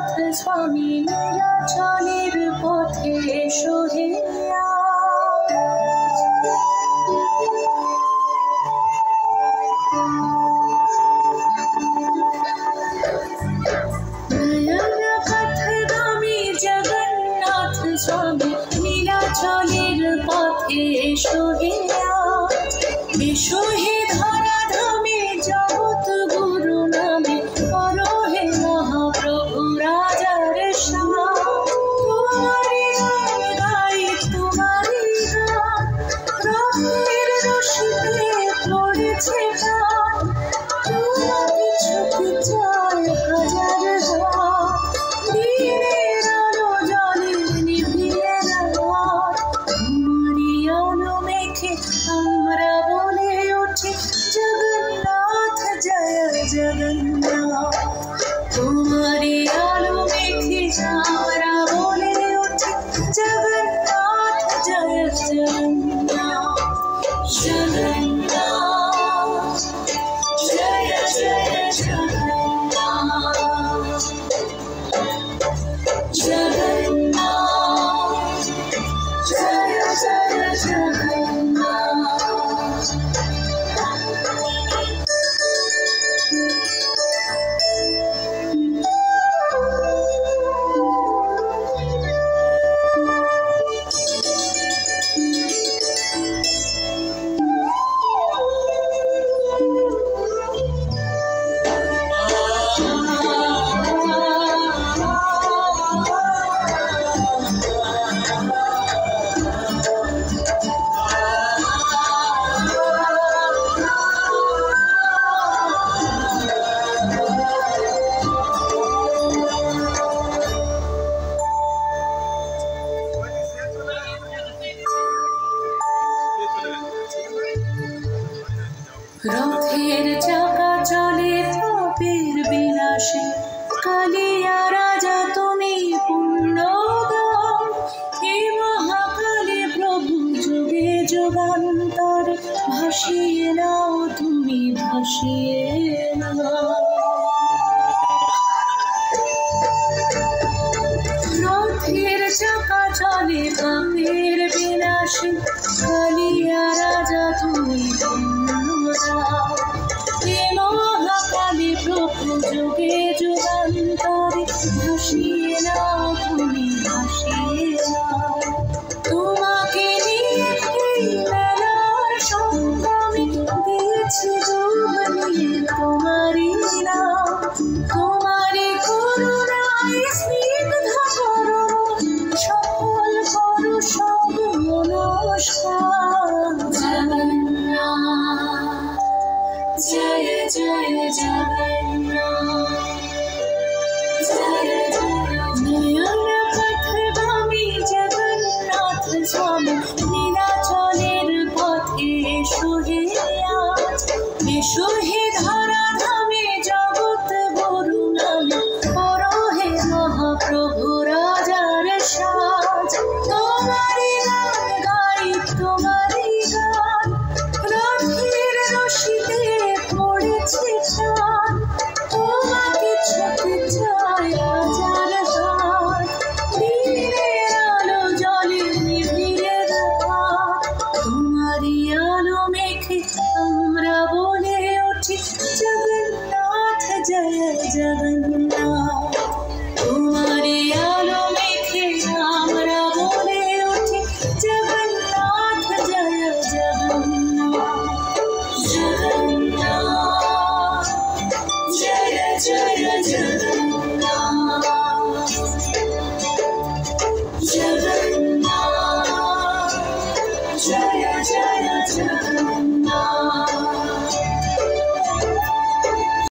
জগন্নাথ স্বামী নীলাচলের পথে এসো হে পথগামী জগন্নাথ স্বামী নীলাচলের পথে এসো হে এসো হে ধরাধামে জগৎ গুরু নামে করো হে মহাপ্রভু রাজার সাজ। তোমারি গান গাই তোমারি গান, রথের রশিতে পড়েছে প্রাণ। তোমাকে ছুটে যায় হাজার হাত, দিনের আলো জলে নিভিয়ে রাত। তোমারি আলো মেখে আমরা বলে উঠি জগন্নাথ জয় জগন্নাথ। তোমারি আলো মেখে আমরা বলে উঠি জগন্নাথ জয় জগন্নাথ। জগন্নাথ জয় জয় জগন্নাথ, জগন্নাথ জয় জয় জগন্নাথ। রথের চাকা চলে পাপের বিনাশে, কালিয়া রাজা তুমি পুণ্যদান। হে মহাকালী প্রভু যুগে যুগান্তরে ভাসিয়ে নাও তুমি ভাসিয়ে নাও। রথের চাকা চলে পাপের বিনাশে, কালিয়া রাজা তুমি হে মহাকালী প্রভু যুগে যুগান্তরে ভাসিয়ে নাও তুমি ভাসিয়ে নাও। তোমাকে নিয়ে এই মেলার সংগ্রামে দিয়েছি ডুব নিয়ে তোমারই নাম। তোমারই করুণায় স্নিগ্ধ করো, সফল করো সব মনস্কার। জগন্নাথ জয় জয় জগন্নাথ, জয় জয় নয়ন পথগামী জগন্নাথ স্বামী নীলাচলের পথে এসো হে আজ। এসো হে ধরাধামে জগৎ গুরু নামে করো হে মহাপ্রভু রাজার সাজ। তোমারি গান গাই তোমারি গান, রথের রশিতে পড়েছে প্রাণ। তোমাকে ছুটে যায় হাজার হাত, দিনের আলো জলে নিভিয়ে রাত। তোমারি আলো মেখে আমরা বলে উঠি জগন্নাথ জয় জগন্নাথ। তোমারি আলো মেখে আমরা বলে উঠি জগন্নাথ জয় জগন্নাথ। জগন্নাথ জয় জয় জগন্নাথ, জগন্নাথ জয় জয় জগন্নাথ।